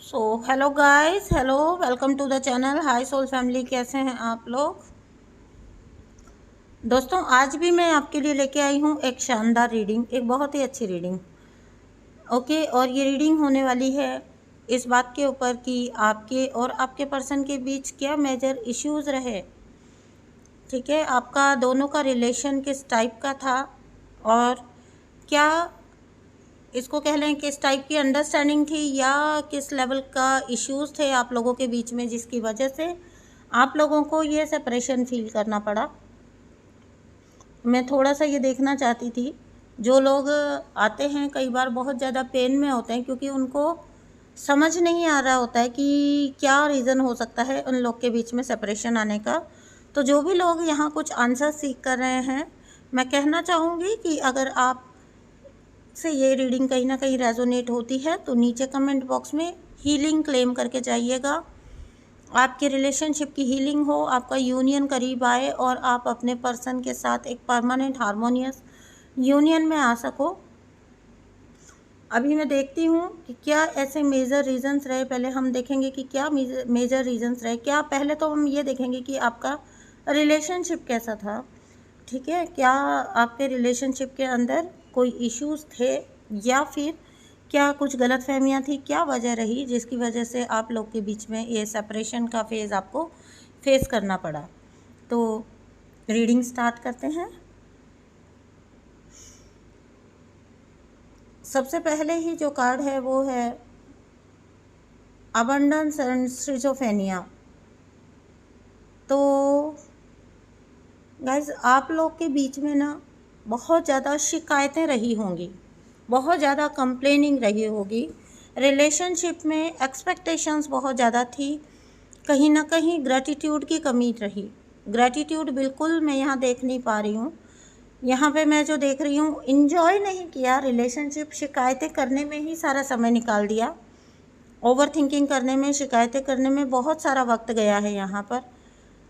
So hello guys, hello, welcome to the channel High Soul Family. कैसे हैं आप लोग? दोस्तों, आज भी मैं आपके लिए लेके आई हूँ एक शानदार रीडिंग, एक बहुत ही अच्छी रीडिंग। ओके, और ये रीडिंग होने वाली है इस बात के ऊपर कि आपके और आपके पर्सन के बीच क्या मेजर इश्यूज़ रहे। ठीक है, आपका दोनों का रिलेशन किस टाइप का था और क्या इसको कह लें किस टाइप की अंडरस्टैंडिंग थी या किस लेवल का इश्यूज़ थे आप लोगों के बीच में, जिसकी वजह से आप लोगों को ये सेपरेशन फील करना पड़ा। मैं थोड़ा सा ये देखना चाहती थी। जो लोग आते हैं कई बार बहुत ज़्यादा पेन में होते हैं क्योंकि उनको समझ नहीं आ रहा होता है कि क्या रीज़न हो सकता है उन लोग के बीच में सेपरेशन आने का। तो जो भी लोग यहाँ कुछ आंसर सीख कर रहे हैं, मैं कहना चाहूँगी कि अगर आप से ये रीडिंग कहीं ना कहीं रेजोनेट होती है तो नीचे कमेंट बॉक्स में हीलिंग क्लेम करके जाइएगा। आपके रिलेशनशिप की हीलिंग हो, आपका यूनियन करीब आए और आप अपने पर्सन के साथ एक परमानेंट हार्मोनियस यूनियन में आ सको। अभी मैं देखती हूँ कि क्या ऐसे मेजर रीजंस रहे। पहले हम देखेंगे कि क्या मेजर रीजंस रहे। क्या पहले तो हम ये देखेंगे कि आपका रिलेशनशिप कैसा था। ठीक है, क्या आपके रिलेशनशिप के अंदर कोई इश्यूज थे या फिर क्या कुछ गलतफहमियां थी, क्या वजह रही जिसकी वजह से आप लोग के बीच में ये सेपरेशन का फेज़ आपको फेस करना पड़ा। तो रीडिंग स्टार्ट करते हैं। सबसे पहले ही जो कार्ड है वो है अबंडेंस एंड स्किज़ोफ्रेनिया। तो गाइस, आप लोग के बीच में ना बहुत ज़्यादा शिकायतें रही होंगी, बहुत ज़्यादा कंप्लेनिंग रही होगी। रिलेशनशिप में एक्सपेक्टेशंस बहुत ज़्यादा थी। कहीं ना कहीं ग्रैटिट्यूड की कमी रही। ग्रैटिट्यूड बिल्कुल मैं यहाँ देख नहीं पा रही हूँ। यहाँ पे मैं जो देख रही हूँ, इन्जॉय नहीं किया रिलेशनशिप। शिकायतें करने में ही सारा समय निकाल दिया। ओवर थिंकिंग करने में, शिकायतें करने में बहुत सारा वक्त गया है यहाँ पर।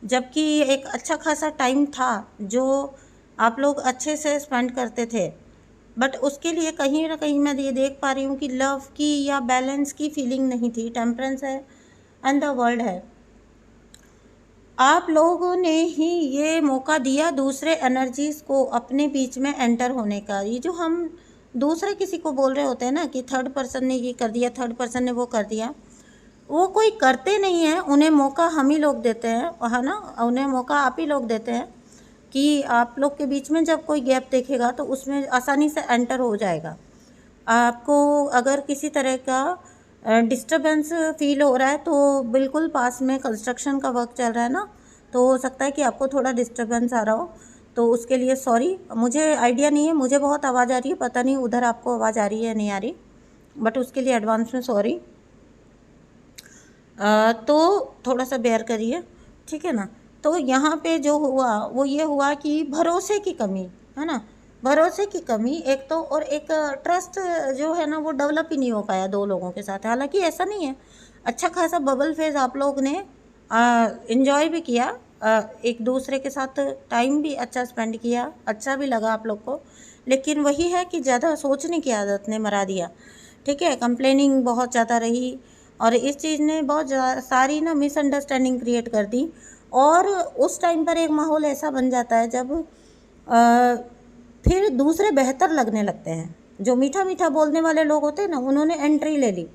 जबकि एक अच्छा खासा टाइम था जो आप लोग अच्छे से स्पेंड करते थे, बट उसके लिए कहीं ना कहीं मैं ये देख पा रही हूँ कि लव की या बैलेंस की फीलिंग नहीं थी। टेम्परेंस है एंड द वर्ल्ड है। आप लोगों ने ही ये मौका दिया दूसरे एनर्जीज़ को अपने बीच में एंटर होने का। ये जो हम दूसरे किसी को बोल रहे होते हैं ना कि थर्ड पर्सन ने ये कर दिया, थर्ड पर्सन ने वो कर दिया, वो कोई करते नहीं है। उन्हें मौका हम ही लोग देते हैं, है ना। उन्हें मौका आप ही लोग देते हैं कि आप लोग के बीच में जब कोई गैप देखेगा तो उसमें आसानी से एंटर हो जाएगा। आपको अगर किसी तरह का डिस्टरबेंस फील हो रहा है तो बिल्कुल पास में कंस्ट्रक्शन का वर्क चल रहा है ना, तो हो सकता है कि आपको थोड़ा डिस्टरबेंस आ रहा हो। तो उसके लिए सॉरी, मुझे आइडिया नहीं है। मुझे बहुत आवाज़ आ रही है, पता नहीं उधर आपको आवाज़ आ रही है या नहीं आ रही, बट उसके लिए एडवांस में सॉरी। तो थोड़ा सा बेयर करिए, ठीक है ना। तो यहाँ पे जो हुआ वो ये हुआ कि भरोसे की कमी है ना, भरोसे की कमी एक तो, और एक ट्रस्ट जो है ना वो डेवलप ही नहीं हो पाया दो लोगों के साथ। हालांकि ऐसा नहीं है, अच्छा खासा बबल फेज़ आप लोग ने इन्जॉय भी किया, एक दूसरे के साथ टाइम भी अच्छा स्पेंड किया, अच्छा भी लगा आप लोग को। लेकिन वही है कि ज़्यादा सोचने की आदत ने मरा दिया। ठीक है, कंप्लेनिंग बहुत ज़्यादा रही और इस चीज़ ने बहुत सारी ना मिसअंडरस्टैंडिंग क्रिएट कर दी। और उस टाइम पर एक माहौल ऐसा बन जाता है जब फिर दूसरे बेहतर लगने लगते हैं। जो मीठा मीठा बोलने वाले लोग होते हैं ना, उन्होंने एंट्री ले ली।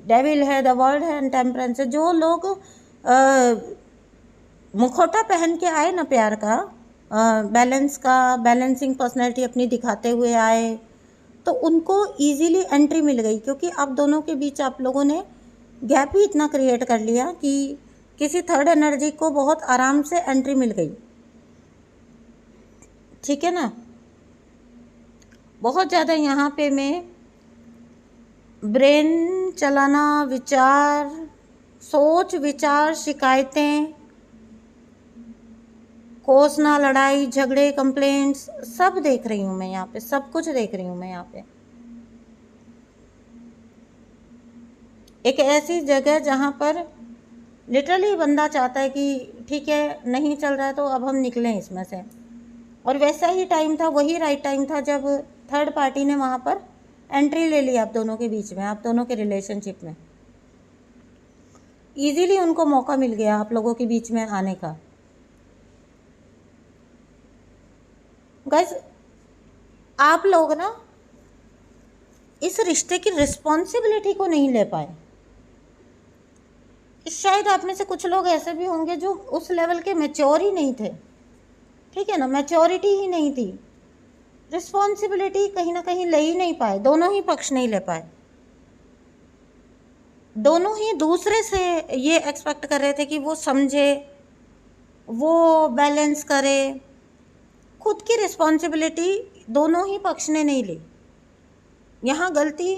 डेविल है, द वर्ल्ड है एंड टेम्परेंस है। जो लोग मुखौटा पहन के आए ना प्यार का, बैलेंस का, बैलेंसिंग पर्सनैलिटी अपनी दिखाते हुए आए, तो उनको इजीली एंट्री मिल गई। क्योंकि आप दोनों के बीच आप लोगों ने गैप ही इतना क्रिएट कर लिया कि किसी थर्ड एनर्जी को बहुत आराम से एंट्री मिल गई। ठीक है ना। बहुत ज़्यादा यहाँ पे मैं ब्रेन चलाना, विचार, सोच विचार, शिकायतें, कोसना, लड़ाई झगड़े, कंप्लेंट्स सब देख रही हूँ मैं यहाँ पे, सब कुछ देख रही हूँ मैं यहाँ पे। एक ऐसी जगह जहाँ पर लिटरली बंदा चाहता है कि ठीक है नहीं चल रहा है तो अब हम निकलें इसमें से। और वैसा ही टाइम था, वही राइट टाइम था जब थर्ड पार्टी ने वहाँ पर एंट्री ले ली आप दोनों के बीच में, आप दोनों के रिलेशनशिप में। इजीली उनको मौका मिल गया आप लोगों के बीच में आने का। गाइस, आप लोग ना इस रिश्ते की रिस्पॉन्सिबिलिटी को नहीं ले पाए। शायद आप में से कुछ लोग ऐसे भी होंगे जो उस लेवल के मैच्योर ही नहीं थे, ठीक है ना, मैच्योरिटी ही नहीं थी, रिस्पॉन्सिबिलिटी कहीं ना कहीं ले ही नहीं पाए, दोनों ही पक्ष नहीं ले पाए। दोनों ही दूसरे से ये एक्सपेक्ट कर रहे थे कि वो समझे, वो बैलेंस करे, खुद की रिस्पॉन्सिबिलिटी दोनों ही पक्ष ने नहीं ली। यहाँ गलती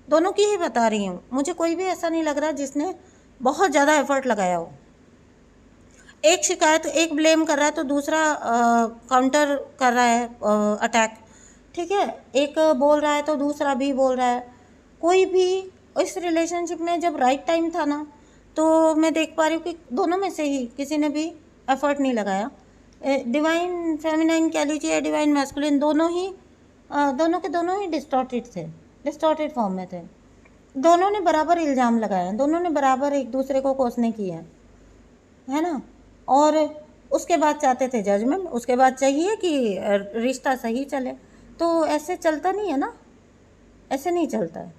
दोनों की ही बता रही हूँ, मुझे कोई भी ऐसा नहीं लग रहा जिसने बहुत ज़्यादा एफर्ट लगाया हो। एक शिकायत, एक ब्लेम कर रहा है तो दूसरा काउंटर कर रहा है, अटैक, ठीक है, एक बोल रहा है तो दूसरा भी बोल रहा है। कोई भी इस रिलेशनशिप में जब राइट टाइम था ना, तो मैं देख पा रही हूँ कि दोनों में से ही किसी ने भी एफर्ट नहीं लगाया। डिवाइन फेमिनाइन कह लीजिए, डिवाइन मैस्कुलिन, दोनों के दोनों ही डिस्टॉर्टेड थे, डिस्टॉर्टेड फॉर्म में थे। दोनों ने बराबर इल्ज़ाम लगाए, दोनों ने बराबर एक दूसरे को कोसने किए, है ना। और उसके बाद चाहते थे जजमेंट, उसके बाद चाहिए कि रिश्ता सही चले। तो ऐसे चलता नहीं है ना, ऐसे नहीं चलता है।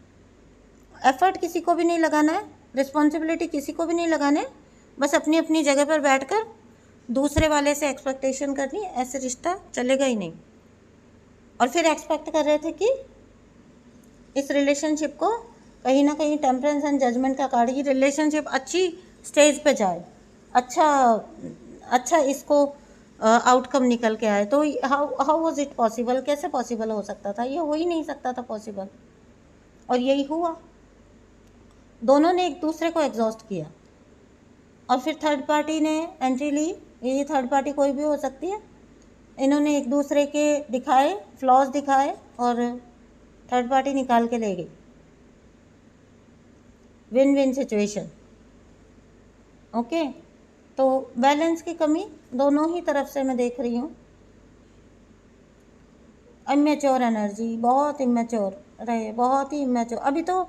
एफर्ट किसी को भी नहीं लगाना है, रिस्पॉन्सिबिलिटी किसी को भी नहीं लगाना है, बस अपनी अपनी जगह पर बैठकर दूसरे वाले से एक्सपेक्टेशन करनी, ऐसे रिश्ता चलेगा ही नहीं। और फिर एक्सपेक्ट कर रहे थे कि इस रिलेशनशिप को कहीं ना कहीं टेम्परेंस एंड जजमेंट का कार्ड, ये रिलेशनशिप अच्छी स्टेज पे जाए, अच्छा इसको आउटकम निकल के आए। तो हाउ वाज इट पॉसिबल, कैसे पॉसिबल हो सकता था, ये हो ही नहीं सकता था पॉसिबल। और यही हुआ, दोनों ने एक दूसरे को एग्जॉस्ट किया और फिर थर्ड पार्टी ने एंट्री ली। ये थर्ड पार्टी कोई भी हो सकती है। इन्होंने एक दूसरे के दिखाए, फ्लॉज दिखाए और थर्ड पार्टी निकाल के ले गई। Win win situation. ओके, तो बैलेंस की कमी दोनों ही तरफ से मैं देख रही हूँ। इमेच्योर एनर्जी, बहुत इमेच्योर रहे, बहुत ही इमेच्योर। अभी तो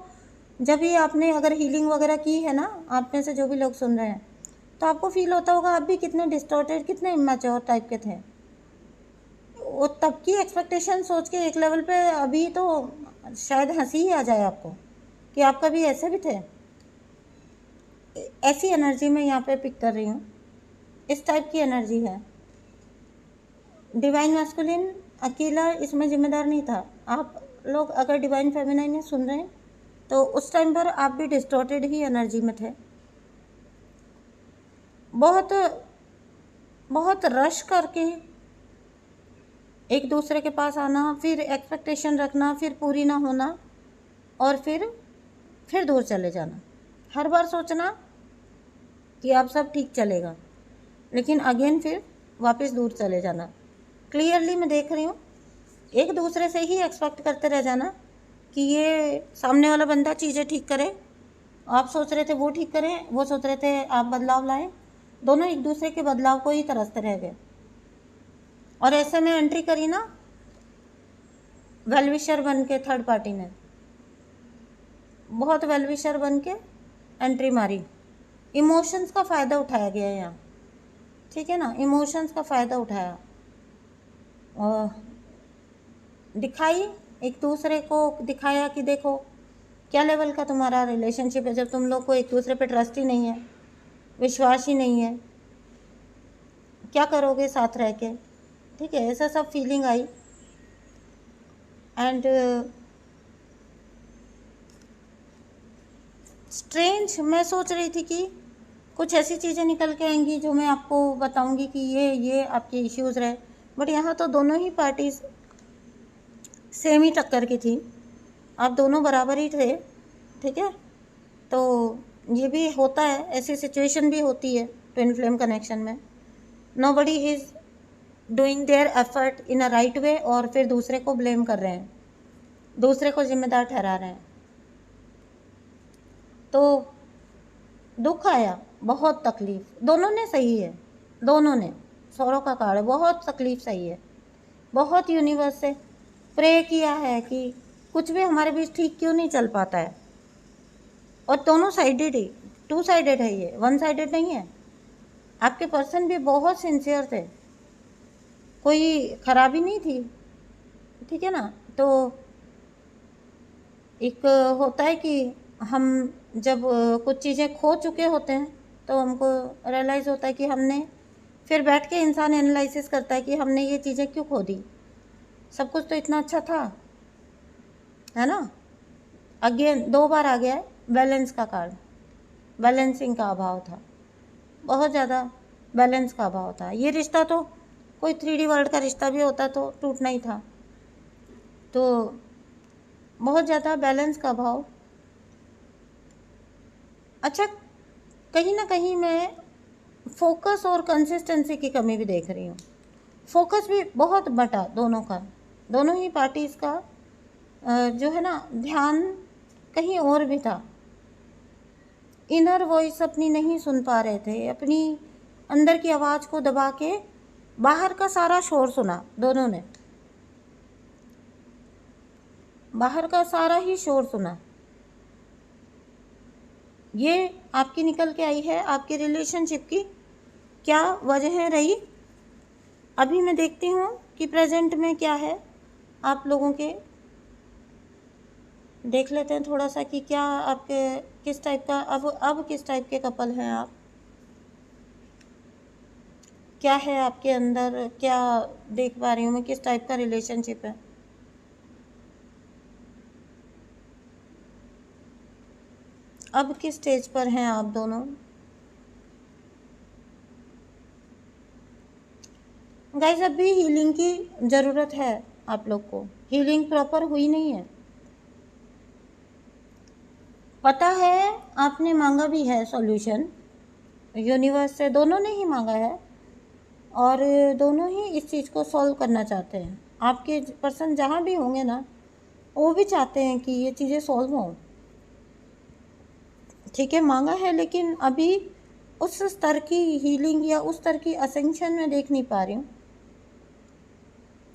जब भी आपने अगर हीलिंग वगैरह की है ना, आप में से जो भी लोग सुन रहे हैं, तो आपको फील होता होगा आप भी कितने डिस्टॉर्टेड, कितने इमेच्योर टाइप के थे। वो तब की एक्सपेक्टेशन सोच के एक लेवल पे अभी तो शायद हंसी ही आ जाए आपको कि आप कभी ऐसे भी थे। ऐसी एनर्जी मैं यहाँ पे पिक कर रही हूँ, इस टाइप की एनर्जी है। डिवाइन मैस्कुलिन अकेला इसमें जिम्मेदार नहीं था। आप लोग अगर डिवाइन फेमिनाइन में सुन रहे हैं तो उस टाइम पर आप भी डिस्टॉर्टेड ही एनर्जी में थे। बहुत बहुत रश करके एक दूसरे के पास आना, फिर एक्सपेक्टेशन रखना, फिर पूरी ना होना और फिर दूर चले जाना। हर बार सोचना कि अब सब ठीक चलेगा, लेकिन अगेन फिर वापस दूर चले जाना। क्लियरली मैं देख रही हूँ, एक दूसरे से ही एक्सपेक्ट करते रह जाना कि ये सामने वाला बंदा चीज़ें ठीक करे। आप सोच रहे थे वो ठीक करें, वो सोच रहे थे आप बदलाव लाएं, दोनों एक दूसरे के बदलाव को ही तरसते रह गए। और ऐसे में एंट्री करी ना वेलविशर बन के, थर्ड पार्टी ने बहुत वेलविशर बन के एंट्री मारी। इमोशंस का फ़ायदा उठाया गया यहाँ, ठीक है ना, इमोशंस का फ़ायदा उठाया और दिखाई, एक दूसरे को दिखाया कि देखो क्या लेवल का तुम्हारा रिलेशनशिप है। जब तुम लोग को एक दूसरे पे ट्रस्ट ही नहीं है, विश्वास ही नहीं है, क्या करोगे साथ रह के, ठीक है, ऐसा सब फीलिंग आई। एंड स्ट्रेंज, मैं सोच रही थी कि कुछ ऐसी चीज़ें निकल के आएंगी जो मैं आपको बताऊंगी कि ये आपके इश्यूज़ रहे, बट यहाँ तो दोनों ही पार्टीज सेम ही टक्कर की थी, आप दोनों बराबर ही थे, ठीक है। तो ये भी होता है, ऐसी सिचुएशन भी होती है ट्विन फ्लेम कनेक्शन में। Nobody is doing their effort in a right way और फिर दूसरे को ब्लेम कर रहे हैं, दूसरे को जिम्मेदार ठहरा रहे हैं। तो दुख आया, बहुत तकलीफ, दोनों ने सही है, दोनों ने, सौरों का कार्ड है, बहुत तकलीफ सही है, बहुत यूनिवर्स से प्रे किया है कि कुछ भी हमारे बीच ठीक क्यों नहीं चल पाता है। और दोनों साइडेड ही, टू साइडेड है, ये वन साइडेड नहीं है। आपके पर्सन भी बहुत सिंसियर थे, कोई खराबी नहीं थी, ठीक है ना। तो एक होता है कि हम जब कुछ चीज़ें खो चुके होते हैं तो हमको रियलाइज़ होता है कि हमने, फिर बैठ के इंसान एनालिसिस करता है कि हमने ये चीज़ें क्यों खो दी, सब कुछ तो इतना अच्छा था, है ना। अगेन 2 बार आ गया है बैलेंस का कार्ड, बैलेंसिंग का अभाव था, बहुत ज़्यादा बैलेंस का अभाव था। ये रिश्ता तो कोई 3D वर्ल्ड का रिश्ता भी होता तो टूटना ही था, तो बहुत ज़्यादा बैलेंस का अभाव। अच्छा, कहीं ना कहीं मैं फोकस और कंसिस्टेंसी की कमी भी देख रही हूँ। फोकस भी बहुत बटा दोनों का, दोनों ही पार्टीज़ का जो है ना ध्यान कहीं और भी था। इनर वॉइस अपनी नहीं सुन पा रहे थे, अपनी अंदर की आवाज़ को दबा के बाहर का सारा शोर सुना दोनों ने, बाहर का सारा ही शोर सुना। ये आपकी निकल के आई है आपकी रिलेशनशिप की क्या वजह रही। अभी मैं देखती हूँ कि प्रेजेंट में क्या है आप लोगों के, देख लेते हैं थोड़ा सा कि क्या आपके किस टाइप का अब किस टाइप के कपल हैं आप, क्या है आपके अंदर, क्या देख पा रही हूँ मैं, किस टाइप का रिलेशनशिप है। अब किस स्टेज पर हैं आप दोनों। गाइस अब भी हीलिंग की ज़रूरत है आप लोग को, हीलिंग प्रॉपर हुई नहीं है। पता है आपने मांगा भी है सॉल्यूशन यूनिवर्स से, दोनों ने ही मांगा है और दोनों ही इस चीज़ को सॉल्व करना चाहते हैं। आपके पर्सन जहाँ भी होंगे ना वो भी चाहते हैं कि ये चीज़ें सॉल्व हों, ठीक है, मांगा है, लेकिन अभी उस स्तर की हीलिंग या उस स्तर की असेंशन में देख नहीं पा रही हूँ।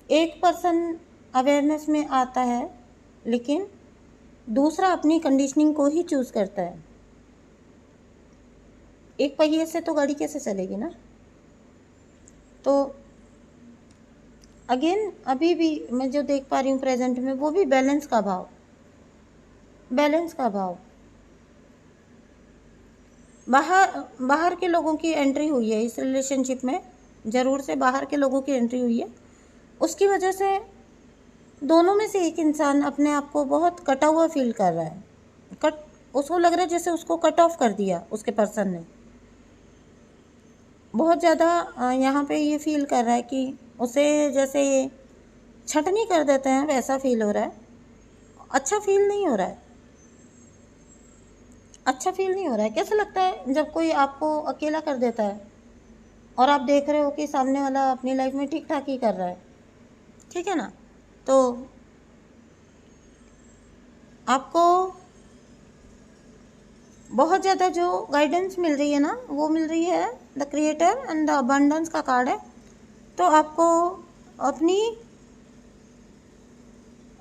एक पर्सन अवेयरनेस में आता है लेकिन दूसरा अपनी कंडीशनिंग को ही चूज़ करता है। एक पहिए से तो गाड़ी कैसे चलेगी ना। तो अगेन अभी भी मैं जो देख पा रही हूँ प्रेजेंट में वो भी बैलेंस का भाव, बैलेंस का भाव। बाहर के लोगों की एंट्री हुई है इस रिलेशनशिप में, ज़रूर से बाहर के लोगों की एंट्री हुई है, उसकी वजह से दोनों में से एक इंसान अपने आप को बहुत कटा हुआ फील कर रहा है। उसको लग रहा है जैसे उसको कट ऑफ कर दिया उसके पर्सन ने, बहुत ज़्यादा यहाँ पे ये फील कर रहा है कि उसे जैसे छटनी कर देते हैं वैसा फील हो रहा है। अच्छा फील नहीं हो रहा है, अच्छा फील नहीं हो रहा है। कैसा लगता है जब कोई आपको अकेला कर देता है और आप देख रहे हो कि सामने वाला अपनी लाइफ में ठीक ठाक ही कर रहा है, ठीक है ना। तो आपको बहुत ज़्यादा जो गाइडेंस मिल रही है ना वो मिल रही है the creator and the abundance का कार्ड है। तो आपको अपनी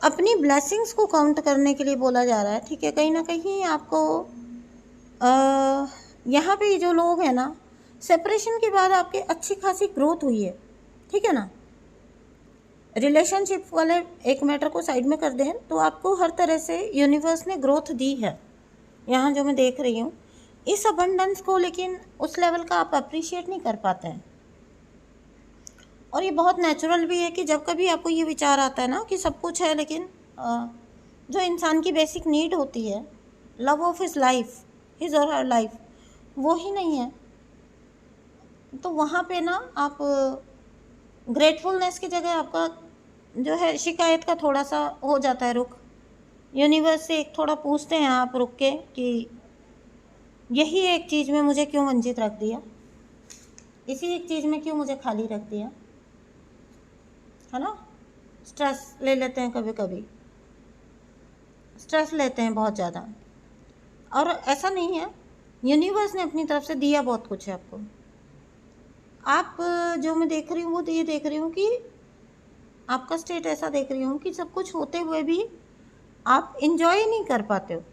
अपनी ब्लेसिंग्स को काउंट करने के लिए बोला जा रहा है, ठीक है। कहीं ना कहीं आपको यहाँ पे जो लोग हैं ना, सेपरेशन के बाद आपके अच्छी खासी ग्रोथ हुई है, ठीक है ना। रिलेशनशिप वाले एक मैटर को साइड में कर दें तो आपको हर तरह से यूनिवर्स ने ग्रोथ दी है यहाँ जो मैं देख रही हूँ इस अबंडेंस को, लेकिन उस लेवल का आप अप्रिशिएट नहीं कर पाते हैं। और ये बहुत नेचुरल भी है कि जब कभी आपको ये विचार आता है ना कि सब कुछ है लेकिन जो इंसान की बेसिक नीड होती है, love of his life, his और हर लाइफ, वो ही नहीं है, तो वहाँ पे ना आप ग्रेटफुलनेस की जगह आपका जो है शिकायत का थोड़ा सा हो जाता है रुख। यूनिवर्स से एक थोड़ा पूछते हैं आप रुक के कि यही एक चीज़ में मुझे क्यों वंचित रख दिया, इसी एक चीज़ में क्यों मुझे खाली रख दिया, है ना। स्ट्रेस ले लेते हैं, कभी कभी स्ट्रेस लेते हैं बहुत ज़्यादा, और ऐसा नहीं है, यूनिवर्स ने अपनी तरफ से दिया बहुत कुछ है आपको। आप जो मैं देख रही हूँ वो ये देख रही हूँ कि आपका स्टेट ऐसा देख रही हूँ कि सब कुछ होते हुए भी आप इंजॉय नहीं कर पाते हो।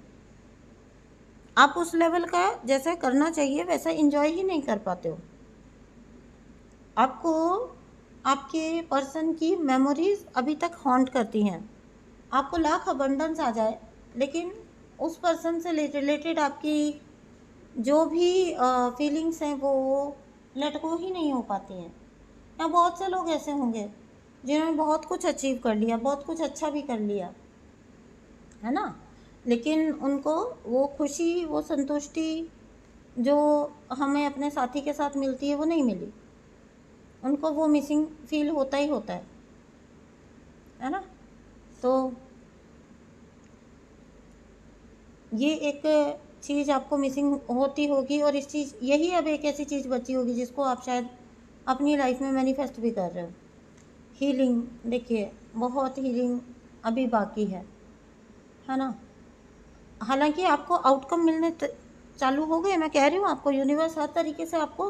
आप उस लेवल का जैसा करना चाहिए वैसा एंजॉय ही नहीं कर पाते हो। आपको आपके पर्सन की मेमोरीज अभी तक हॉन्ट करती हैं। आपको लाख अबंडेंस आ जाए, लेकिन उस पर्सन से रिलेटेड आपकी जो भी फीलिंग्स हैं वो लेट गो ही नहीं हो पाती हैं। या बहुत से लोग ऐसे होंगे जिन्होंने बहुत कुछ अचीव कर लिया, बहुत कुछ अच्छा भी कर लिया, है ना, लेकिन उनको वो खुशी, वो संतुष्टि जो हमें अपने साथी के साथ मिलती है वो नहीं मिली। उनको वो मिसिंग फील होता ही होता है ना। तो ये एक चीज़ आपको मिसिंग होती होगी, और इस चीज़ यही अब एक ऐसी चीज़ बची होगी जिसको आप शायद अपनी लाइफ में मैनिफेस्ट भी कर रहे हो। हीलिंग, देखिए बहुत हीलिंग अभी बाकी है ना। हालांकि आपको आउटकम मिलने चालू हो गए। मैं कह रही हूँ आपको यूनिवर्स हर तरीके से आपको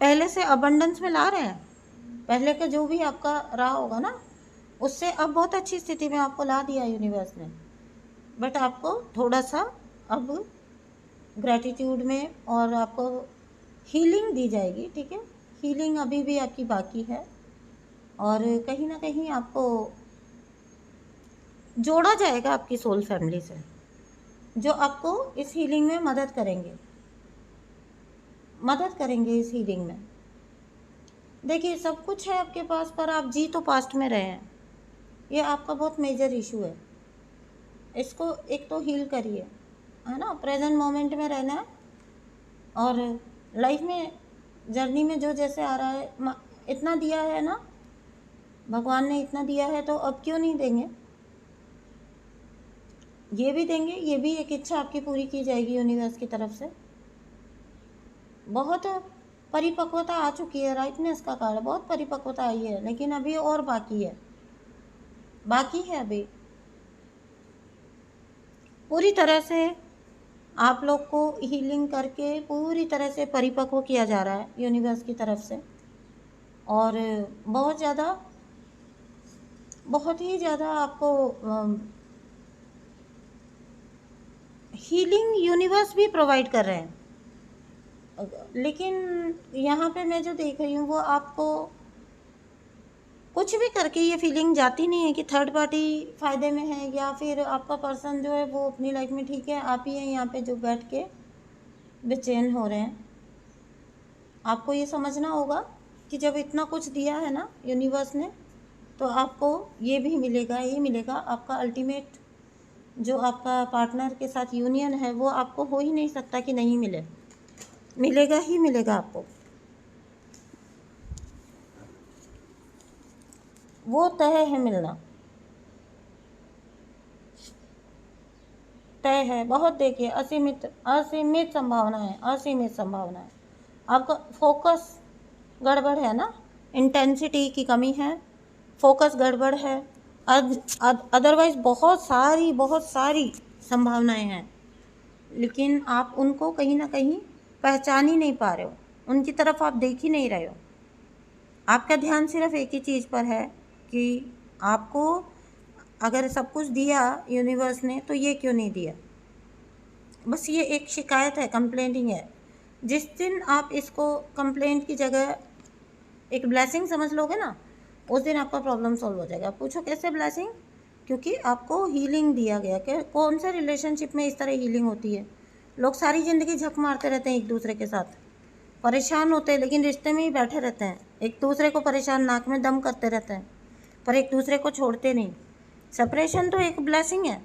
पहले से अबंडेंस में ला रहे हैं। पहले का जो भी आपका रहा होगा ना, उससे अब बहुत अच्छी स्थिति में आपको ला दिया यूनिवर्स ने। बट आपको थोड़ा सा अब ग्रैटिट्यूड में, और आपको हीलिंग दी जाएगी, ठीक है। हीलिंग अभी भी आपकी बाकी है, और कहीं ना कहीं आपको जोड़ा जाएगा आपकी सोल फैमिली से, जो आपको इस हीलिंग में मदद करेंगे इस हीलिंग में। देखिए सब कुछ है आपके पास, पर आप जी तो पास्ट में रहे हैं। ये आपका बहुत मेजर इशू है। इसको एक तो हील करिए, है ना। प्रेजेंट मोमेंट में रहना है, और लाइफ में जर्नी में जो जैसे आ रहा है, इतना दिया है ना भगवान ने, इतना दिया है तो अब क्यों नहीं देंगे। ये भी देंगे, ये भी एक इच्छा आपकी पूरी की जाएगी यूनिवर्स की तरफ से। बहुत परिपक्वता आ चुकी है, राइटनेस का कार्ड, बहुत परिपक्वता आई है, लेकिन अभी और बाकी है अभी। पूरी तरह से आप लोग को हीलिंग करके पूरी तरह से परिपक्व किया जा रहा है यूनिवर्स की तरफ से। और बहुत ही ज़्यादा आपको हीलिंग यूनिवर्स भी प्रोवाइड कर रहे हैं। लेकिन यहाँ पे मैं जो देख रही हूँ वो आपको कुछ भी करके ये फीलिंग जाती नहीं है कि थर्ड पार्टी फ़ायदे में है, या फिर आपका पर्सन जो है वो अपनी लाइफ में ठीक है, आप ही हैं यहाँ पे जो बैठ के बेचैन हो रहे हैं। आपको ये समझना होगा कि जब इतना कुछ दिया है ना यूनिवर्स ने, तो आपको ये भी मिलेगा, ये मिलेगा। आपका अल्टीमेट जो आपका पार्टनर के साथ यूनियन है वो आपको हो ही नहीं सकता कि नहीं मिले, मिलेगा ही मिलेगा आपको। वो तय है, मिलना तय है। बहुत देखिए असीमित संभावना है, असीमित संभावना है। आपका फोकस गड़बड़ है ना, इंटेंसिटी की कमी है, फोकस गड़बड़ है। अदरवाइज बहुत सारी संभावनाएं हैं, लेकिन आप उनको कहीं ना कहीं पहचान ही नहीं पा रहे हो, उनकी तरफ आप देख ही नहीं रहे हो। आपका ध्यान सिर्फ एक ही चीज़ पर है कि आपको अगर सब कुछ दिया यूनिवर्स ने तो ये क्यों नहीं दिया। बस ये एक शिकायत है, कंप्लेंटिंग है। जिस दिन आप इसको कंप्लेंट की जगह एक ब्लेसिंग समझ लोगे ना, उस दिन आपका प्रॉब्लम सॉल्व हो जाएगा। पूछो कैसे ब्लेसिंग? क्योंकि आपको हीलिंग दिया गया। कि कौन सा रिलेशनशिप में इस तरह हीलिंग होती है? लोग सारी ज़िंदगी झक मारते रहते हैं एक दूसरे के साथ, परेशान होते हैं, लेकिन रिश्ते में ही बैठे रहते हैं, एक दूसरे को परेशान नाक में दम करते रहते हैं, पर एक दूसरे को छोड़ते नहीं। सेपरेशन तो एक ब्लेसिंग है।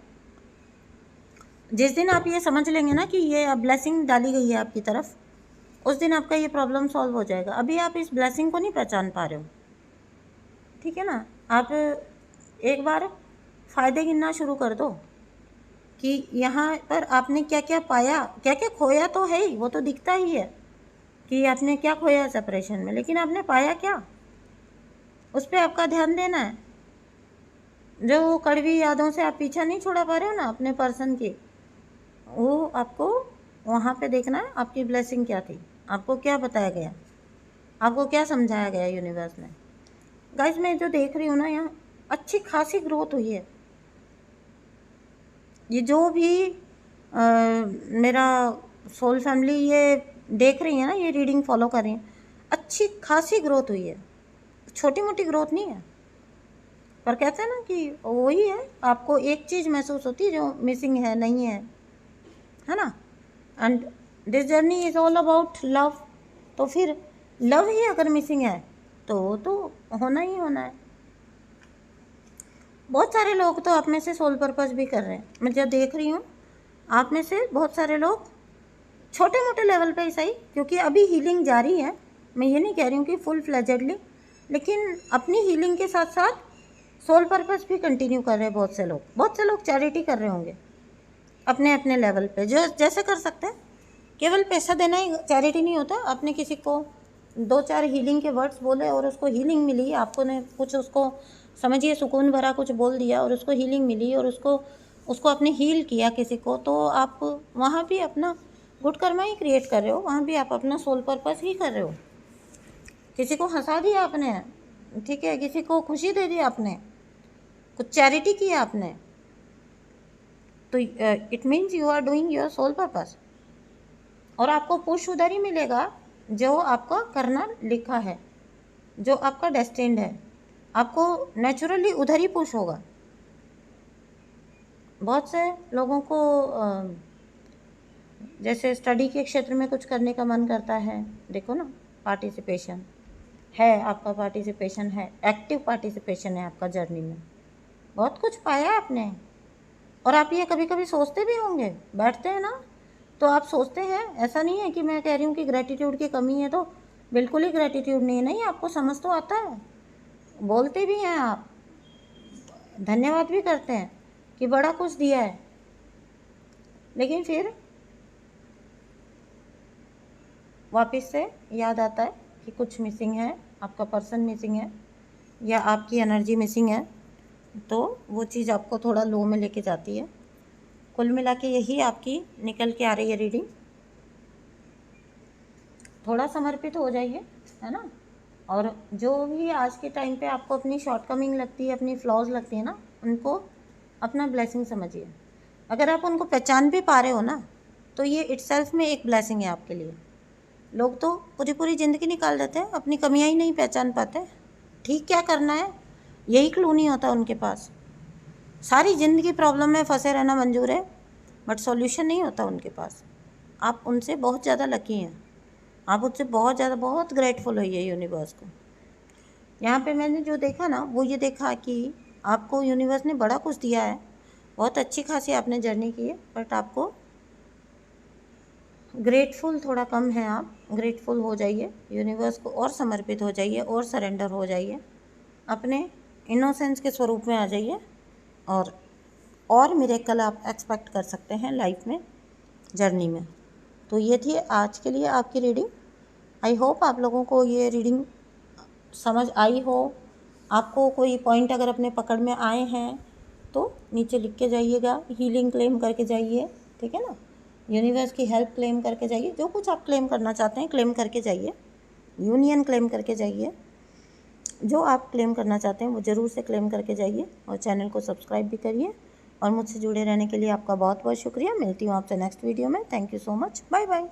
जिस दिन आप ये समझ लेंगे ना कि ये ब्लेसिंग डाली गई है आपकी तरफ, उस दिन आपका ये प्रॉब्लम सॉल्व हो जाएगा। अभी आप इस ब्लेसिंग को नहीं पहचान पा रहे हो, ठीक है ना। आप एक बार फ़ायदे गिनना शुरू कर दो कि यहाँ पर आपने क्या क्या पाया, क्या क्या खोया तो है ही, वो तो दिखता ही है कि आपने क्या खोया सेपरेशन में, लेकिन आपने पाया क्या, उस पर आपका ध्यान देना है। जो कड़वी यादों से आप पीछा नहीं छुड़ा पा रहे हो ना अपने पर्सन की, वो आपको वहाँ पे देखना है आपकी ब्लेसिंग क्या थी, आपको क्या बताया गया, आपको क्या समझाया गया यूनिवर्स ने। गाइस मैं जो देख रही हूँ ना, यहाँ अच्छी खासी ग्रोथ हुई है। ये जो भी मेरा सोल फैमिली ये देख रही है ना, ये रीडिंग फॉलो कर रही है, अच्छी खासी ग्रोथ हुई है, छोटी मोटी ग्रोथ नहीं है। पर कहते हैं ना कि वही है, आपको एक चीज़ महसूस होती है जो मिसिंग है, नहीं है ना। And this journey is all about love. तो फिर लव ही अगर मिसिंग है तो होना ही होना है। बहुत सारे लोग तो आप में से सोल पर्पस भी कर रहे हैं, मैं जब देख रही हूँ आप में से बहुत सारे लोग छोटे मोटे लेवल पे ही सही, क्योंकि अभी हीलिंग जारी है। मैं ये नहीं कह रही हूँ कि फुल फ्लेजेडली, लेकिन अपनी हीलिंग के साथ साथ सोल पर्पस भी कंटिन्यू कर रहे हैं। बहुत से लोग चैरिटी कर रहे होंगे अपने अपने लेवल पे, जो जैसे कर सकते हैं। केवल पैसा देना ही चैरिटी नहीं होता। आपने किसी को 2-4 हीलिंग के वर्ड्स बोले और उसको हीलिंग मिली, आपको ने कुछ उसको समझिए सुकून भरा कुछ बोल दिया और उसको हीलिंग मिली और उसको आपने हील किया किसी को, तो आप वहाँ भी अपना गुड कर्मा ही क्रिएट कर रहे हो, वहाँ भी आप अपना सोल पर्पस ही कर रहे हो। किसी को हंसा दिया आपने, ठीक है, किसी को खुशी दे दी आपने, कुछ चैरिटी किया आपने, तो it means you are doing your soul purpose. और आपको पुश उधर ही मिलेगा जो आपका करना लिखा है, जो आपका डेस्टिन्ड है, आपको नेचुरली उधर ही पुश होगा। बहुत से लोगों को जैसे स्टडी के क्षेत्र में कुछ करने का मन करता है, देखो ना, पार्टिसिपेशन है, आपका पार्टिसिपेशन है, एक्टिव पार्टिसिपेशन है आपका जर्नी में, बहुत कुछ पाया आपने। और आप ये कभी कभी सोचते भी होंगे, बैठते हैं ना तो आप सोचते हैं, ऐसा नहीं है कि मैं कह रही हूँ कि ग्रेटिट्यूड की कमी है, तो बिल्कुल ही ग्रेटिट्यूड नहीं है, नहीं, आपको समझ तो आता है, बोलते भी हैं आप, धन्यवाद भी करते हैं कि बड़ा कुछ दिया है, लेकिन फिर वापस से याद आता है कि कुछ मिसिंग है, आपका पर्सन मिसिंग है या आपकी एनर्जी मिसिंग है, तो वो चीज़ आपको थोड़ा लो में लेके जाती है। कुल मिला के यही आपकी निकल के आ रही है रीडिंग। थोड़ा समर्पित हो जाइए, है ना। और जो भी आज के टाइम पे आपको अपनी शॉर्टकमिंग लगती है, अपनी फ्लॉज लगती है ना, उनको अपना ब्लेसिंग समझिए। अगर आप उनको पहचान भी पा रहे हो ना, तो ये इटसेल्फ में एक ब्लेसिंग है आपके लिए। लोग तो पूरी पूरी ज़िंदगी निकाल देते हैं, अपनी कमियां ही नहीं पहचान पाते, ठीक क्या करना है यही क्लू नहीं होता उनके पास। सारी ज़िंदगी प्रॉब्लम में फंसे रहना मंजूर है, बट सॉल्यूशन नहीं होता उनके पास। आप उनसे बहुत ज़्यादा लकी हैं, आप उससे बहुत ज़्यादा बहुत ग्रेटफुल होइए यूनिवर्स को। यहाँ पे मैंने जो देखा ना, वो ये देखा कि आपको यूनिवर्स ने बड़ा कुछ दिया है, बहुत अच्छी खासी आपने जर्नी की है, बट आपको ग्रेटफुल थोड़ा कम है। आप ग्रेटफुल हो जाइए, यूनिवर्स को और समर्पित हो जाइए और सरेंडर हो जाइए, अपने इनोसेंस के स्वरूप में आ जाइए, और मिरेकल आप एक्सपेक्ट कर सकते हैं लाइफ में, जर्नी में। तो ये थी आज के लिए आपकी रीडिंग। आई होप आप लोगों को ये रीडिंग समझ आई हो। आपको कोई पॉइंट अगर अपने पकड़ में आए हैं तो नीचे लिख के जाइएगा, हीलिंग क्लेम करके जाइए, ठीक है ना, यूनिवर्स की हेल्प क्लेम करके जाइए, जो कुछ आप क्लेम करना चाहते हैं क्लेम करके जाइए, यूनियन क्लेम करके जाइए, जो आप क्लेम करना चाहते हैं वो ज़रूर से क्लेम करके जाइए, और चैनल को सब्सक्राइब भी करिए। और मुझसे जुड़े रहने के लिए आपका बहुत बहुत शुक्रिया। मिलती हूँ आपसे नेक्स्ट वीडियो में। Thank you so much, bye bye.